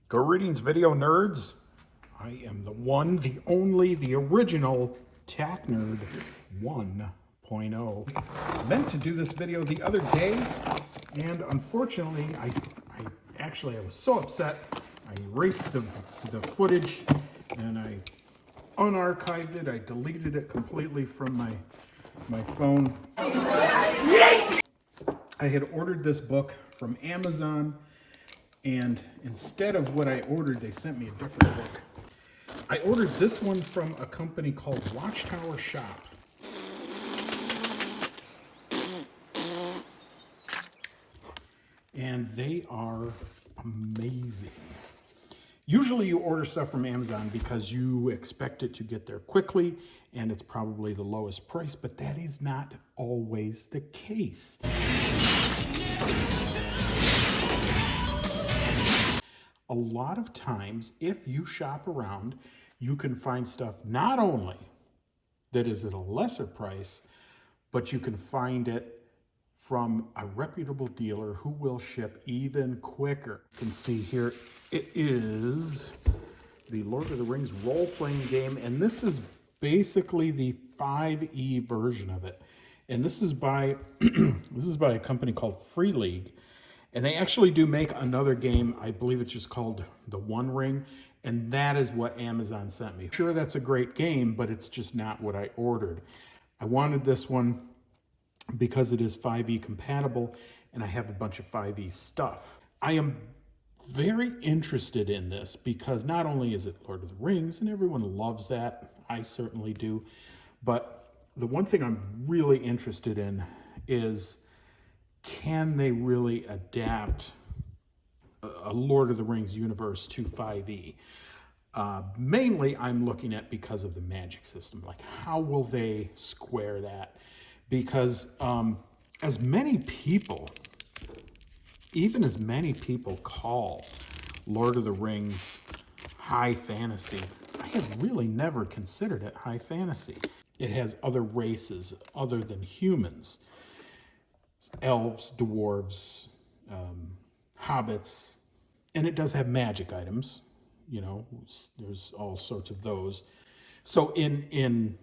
Greetings, video nerds. I am the one, the only, the original Tac Nerd 1.0. Meant to do this video the other day, and unfortunately, I was so upset. I erased the footage, and I unarchived it. I deleted it completely from my phone. I had ordered this book from Amazon, and instead of what I ordered, they sent me a different book. I ordered this one from a company called Watchtower.shop. And they are amazing. Usually you order stuff from Amazon because you expect it to get there quickly and it's probably the lowest price, but that is not always the case. A lot of times, if you shop around, you can find stuff not only that is at a lesser price, but you can find it from a reputable dealer who will ship even quicker. You can see here, it is the Lord of the Rings role-playing game, and this is basically the 5e version of it. And this is by a company called Free League. And they actually do make another game. I believe it's just called The One Ring. And that is what Amazon sent me. Sure, that's a great game, but it's just not what I ordered. I wanted this one because it is 5e compatible, and I have a bunch of 5e stuff. I am very interested in this because not only is it Lord of the Rings, and everyone loves that, I certainly do, but the one thing I'm really interested in is, can they really adapt a Lord of the Rings universe to 5e? Mainly, I'm looking at because of the magic system. Like, how will they square that? Because as many people call Lord of the Rings high fantasy, I have really never considered it high fantasy. It has other races other than humans. Elves, dwarves, hobbits, and it does have magic items. You know, there's all sorts of those. So in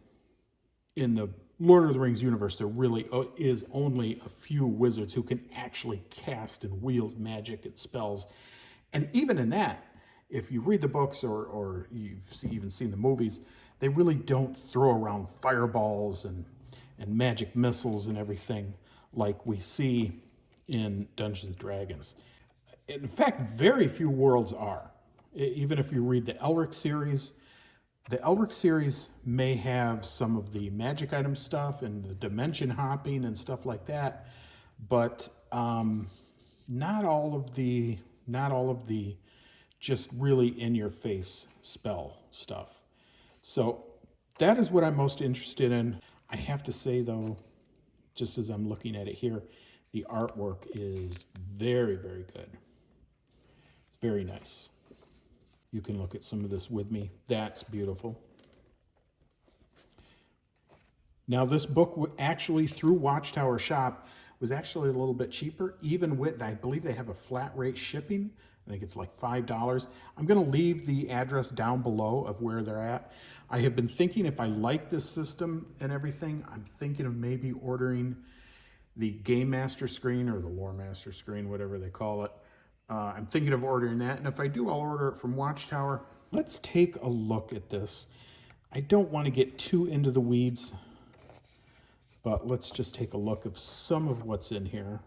the Lord of the Rings universe, there really is only a few wizards who can actually cast and wield magic and spells. And even in that, if you read the books or you've even seen the movies, they really don't throw around fireballs and magic missiles and everything like we see in Dungeons and Dragons. In fact, very few worlds are. Even if you read the Elric series may have some of the magic item stuff and the dimension hopping and stuff like that, but not all of the just really in-your-face spell stuff. So that is what I'm most interested in. I have to say, though, just as I'm looking at it here, the artwork is very, very good. It's very nice. You can look at some of this with me. That's beautiful. Now, this book actually, through Watchtower.shop, was actually a little bit cheaper, even with, I believe they have a flat rate shipping. I think it's like $5. I'm going to leave the address down below of where they're at. I have been thinking, if I like this system and everything, I'm thinking of maybe ordering the Game Master screen or the Lore Master screen, whatever they call it. I'm thinking of ordering that, and if I do, I'll order it from Watchtower. Let's take a look at this. I don't want to get too into the weeds, but let's just take a look of some of what's in here.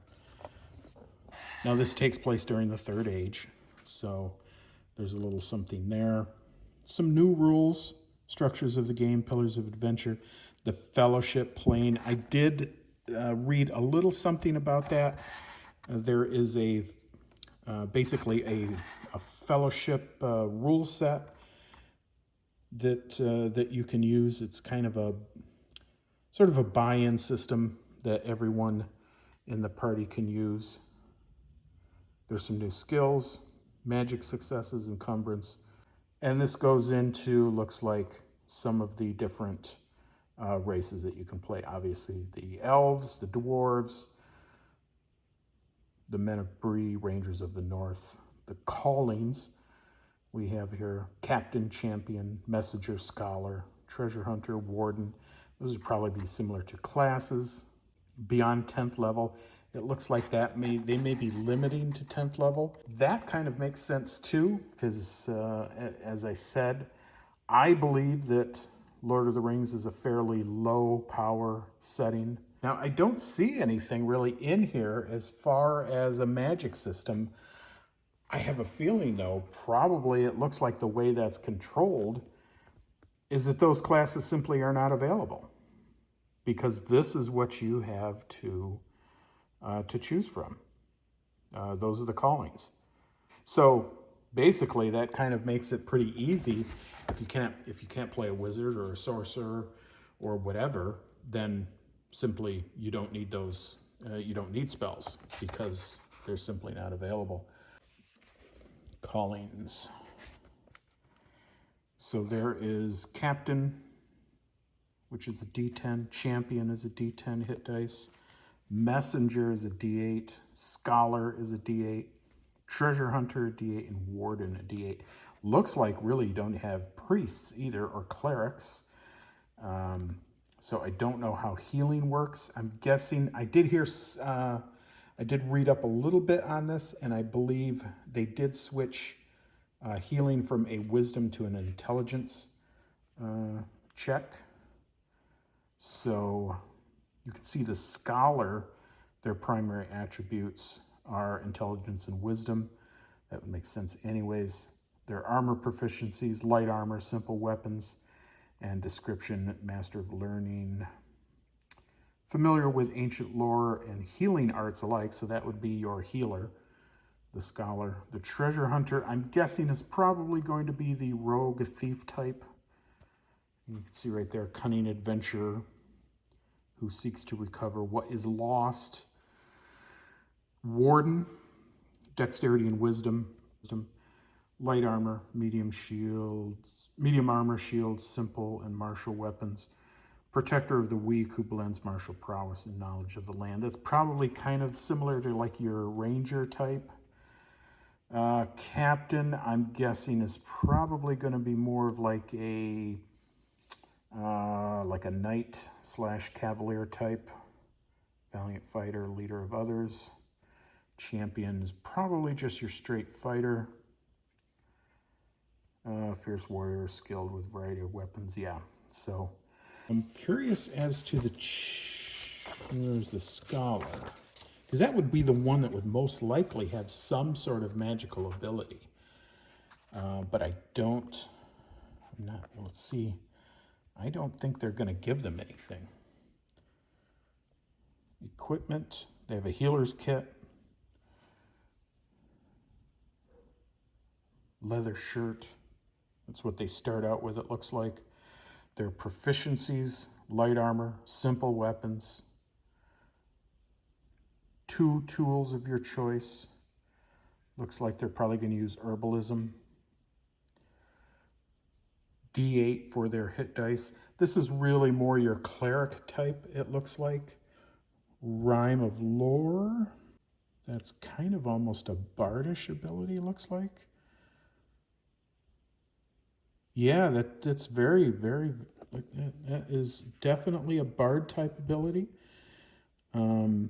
Now, this takes place during the Third Age, so there's a little something there. Some new rules, structures of the game, pillars of adventure, the fellowship plane. I did read a little something about that. There is basically a fellowship rule set that you can use. It's kind of a sort of a buy-in system that everyone in the party can use. There's some new skills, magic successes, encumbrance. And this goes into, looks like, some of the different races that you can play. Obviously, the elves, the dwarves, the men of Bree, Rangers of the North, the callings, We have here Captain, Champion, Messenger, Scholar, Treasure Hunter, Warden. Those would probably be similar to classes. Beyond 10th level, it looks like they may be limiting to 10th level. That kind of makes sense too, because as I said, I believe that Lord of the Rings is a fairly low power setting. Now, I don't see anything really in here as far as a magic system. I have a feeling, though, probably it looks like the way that's controlled is that those classes simply are not available, because this is what you have to choose from. Those are the callings. So basically, that kind of makes it pretty easy. If you can't play a wizard or a sorcerer or whatever, then simply you don't need those. You don't need spells because they're simply not available. Callings. So there is Captain, which is a D10. Champion is a D10 hit dice. Messenger is a D8. Scholar is a D8. Treasure Hunter a D8, and Warden a D8. Looks like really you don't have priests either, or clerics. So I don't know how healing works. I'm guessing, I did read up a little bit on this, and I believe they did switch healing from a wisdom to an intelligence check. So you can see the Scholar, their primary attributes are intelligence and wisdom. That would make sense anyways. Their armor proficiencies: light armor, simple weapons, and description, master of learning, familiar with ancient lore and healing arts alike, so that would be your healer, the Scholar. The Treasure Hunter, I'm guessing, is probably going to be the rogue thief type. You can see right there, cunning adventurer who seeks to recover what is lost. Warden, dexterity and wisdom, light armor, medium armor, shields, simple and martial weapons. Protector of the weak who blends martial prowess and knowledge of the land. That's probably kind of similar to like your ranger type. Captain, I'm guessing, is probably going to be more of like a knight / cavalier type. Valiant fighter, leader of others. Champion is probably just your straight fighter. Fierce warrior, skilled with variety of weapons. Yeah, so I'm curious as to there's the Scholar, because that would be the one that would most likely have some sort of magical ability. But let's see. I don't think they're going to give them anything. Equipment, they have a healer's kit. Leather shirt. That's what they start out with, it looks like. Their proficiencies: light armor, simple weapons, 2 tools of your choice. Looks like they're probably going to use herbalism. D8 for their hit dice. This is really more your cleric type, it looks like. Rhyme of lore. That's kind of almost a bardish ability, looks like. Yeah, that's very, very, that is definitely a bard type ability. You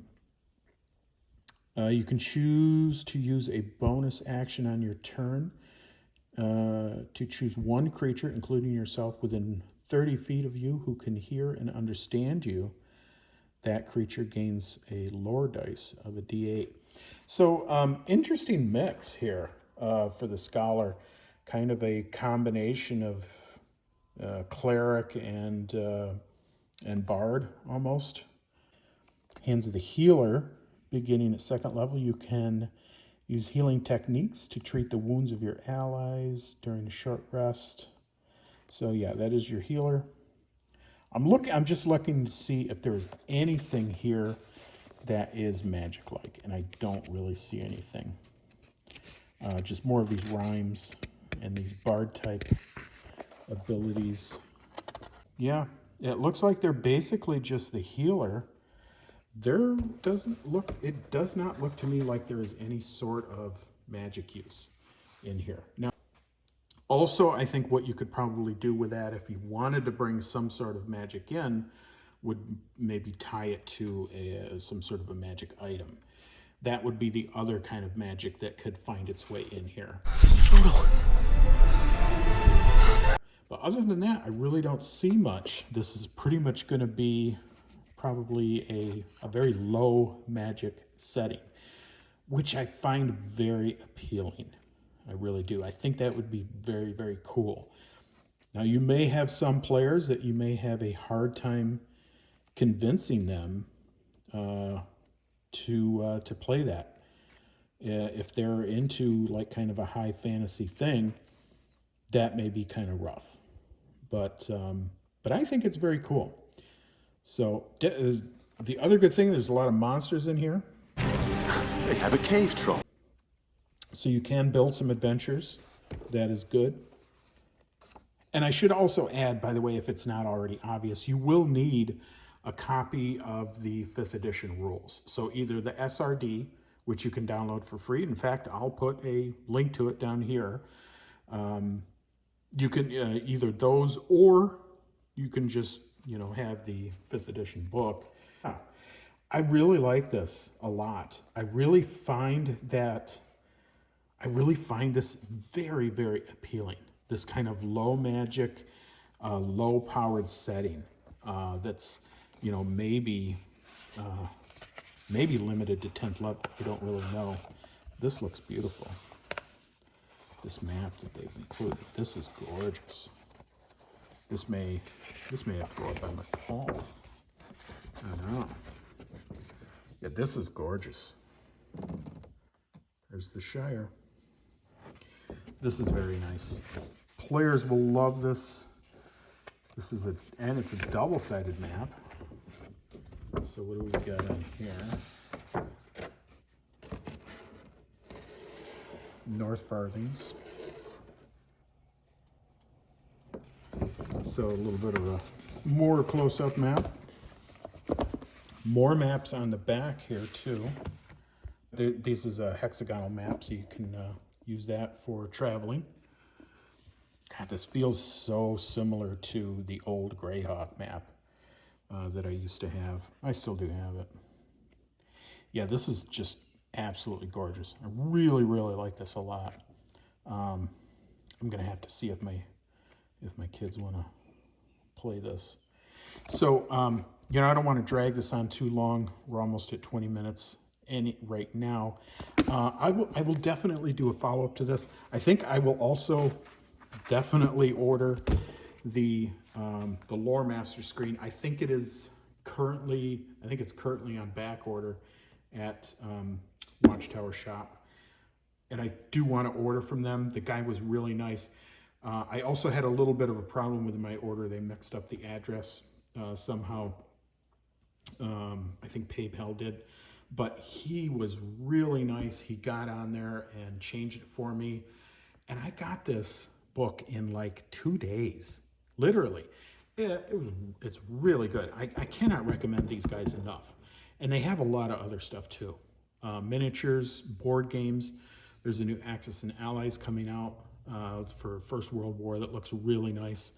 can choose to use a bonus action on your turn to choose one creature, including yourself, within 30 feet of you who can hear and understand you. That creature gains a lore dice of a D8. So interesting mix here for the Scholar. Kind of a combination of cleric and bard almost. Hands of the Healer, beginning at 2nd level, you can use healing techniques to treat the wounds of your allies during a short rest. So yeah, that is your healer. I'm just looking to see if there's anything here that is magic-like, and I don't really see anything. Just more of these rhymes and these bard type abilities. Yeah, it looks like they're basically just the healer. It does not look to me like there is any sort of magic use in here. Now, Also, I think what you could probably do with that, if you wanted to bring some sort of magic in, would maybe tie it to some sort of a magic item. That would be the other kind of magic that could find its way in here. But other than that, I really don't see much. This is pretty much going to be probably a very low magic setting, which I find very appealing. I really do. I think that would be very, very cool. Now, you may have some players that you may have a hard time convincing them to play that. If they're into like kind of a high fantasy thing, that may be kind of rough. But I think it's very cool. So the other good thing, there's a lot of monsters in here. They have a cave troll. So you can build some adventures. That is good. And I should also add, by the way, if it's not already obvious, you will need a copy of the 5th edition rules. So either the SRD, which you can download for free. In fact, I'll put a link to it down here. You can either those, or you can just, have the 5th edition book. I really like this a lot. I really find this very, very appealing. This kind of low magic, low powered setting that's, maybe limited to 10th level. I don't really know. This looks beautiful. This map that they've included. This is gorgeous. This may have to go up on the wall. I know. Yeah, this is gorgeous. There's the Shire. This is very nice. Players will love this. It's a double-sided map. So what do we got on here? North Farthings. So a little bit of a more close-up map. More maps on the back here too. This is a hexagonal map, so you can use that for traveling. God, this feels so similar to the old Greyhawk map that I used to have. I still do have it. Yeah, this is just absolutely gorgeous. I really, really like this a lot. I'm gonna have to see if my kids want to play this. So, I don't want to drag this on too long. We're almost at 20 minutes right now. I will definitely do a follow-up to this. I think I will also definitely order the Lore Master screen. I think it's currently on back order at Watchtower.shop. And I do want to order from them. The guy was really nice. I also had a little bit of a problem with my order. They mixed up the address somehow. I think PayPal did. But he was really nice. He got on there and changed it for me. And I got this book in like 2 days, literally. Yeah, it's really good. I cannot recommend these guys enough. And they have a lot of other stuff too. Miniatures, board games. There's a new Axis and Allies coming out for First World War that looks really nice.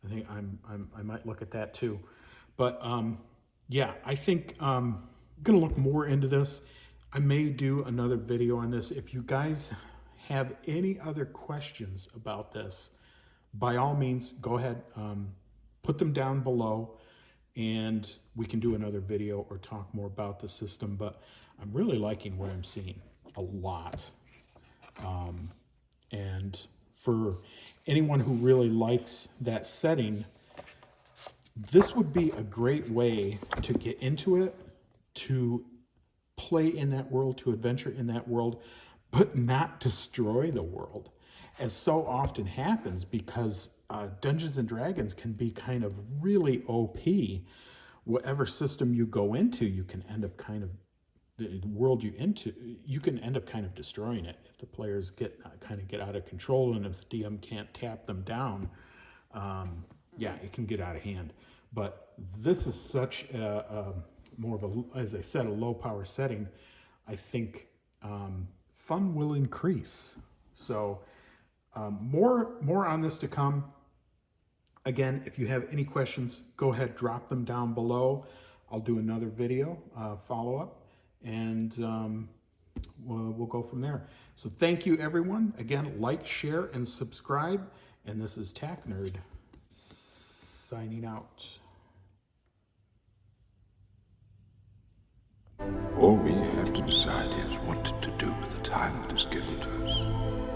I think I might look at that too. But yeah, I think I'm gonna look more into this. I may do another video on this. If you guys have any other questions about this, by all means, go ahead, put them down below, and we can do another video or talk more about the system. But I'm really liking what I'm seeing a lot. And for anyone who really likes that setting, this would be a great way to get into it, to play in that world, to adventure in that world, but not destroy the world, as so often happens, because Dungeons and Dragons can be kind of really OP. Whatever system you go into, you can end up the world you can end up kind of destroying it if the players get out of control, and if the DM can't tap them down. Yeah, it can get out of hand. But this is such more of a, as I said, a low power setting. I think fun will increase. So More on this to come. Again, if you have any questions, go ahead, drop them down below. I'll do another video follow-up, and we'll go from there. So thank you, everyone. Again, like, share, and subscribe. And this is Tack Nerd signing out. All we have to decide is what to do with the time that is given to us.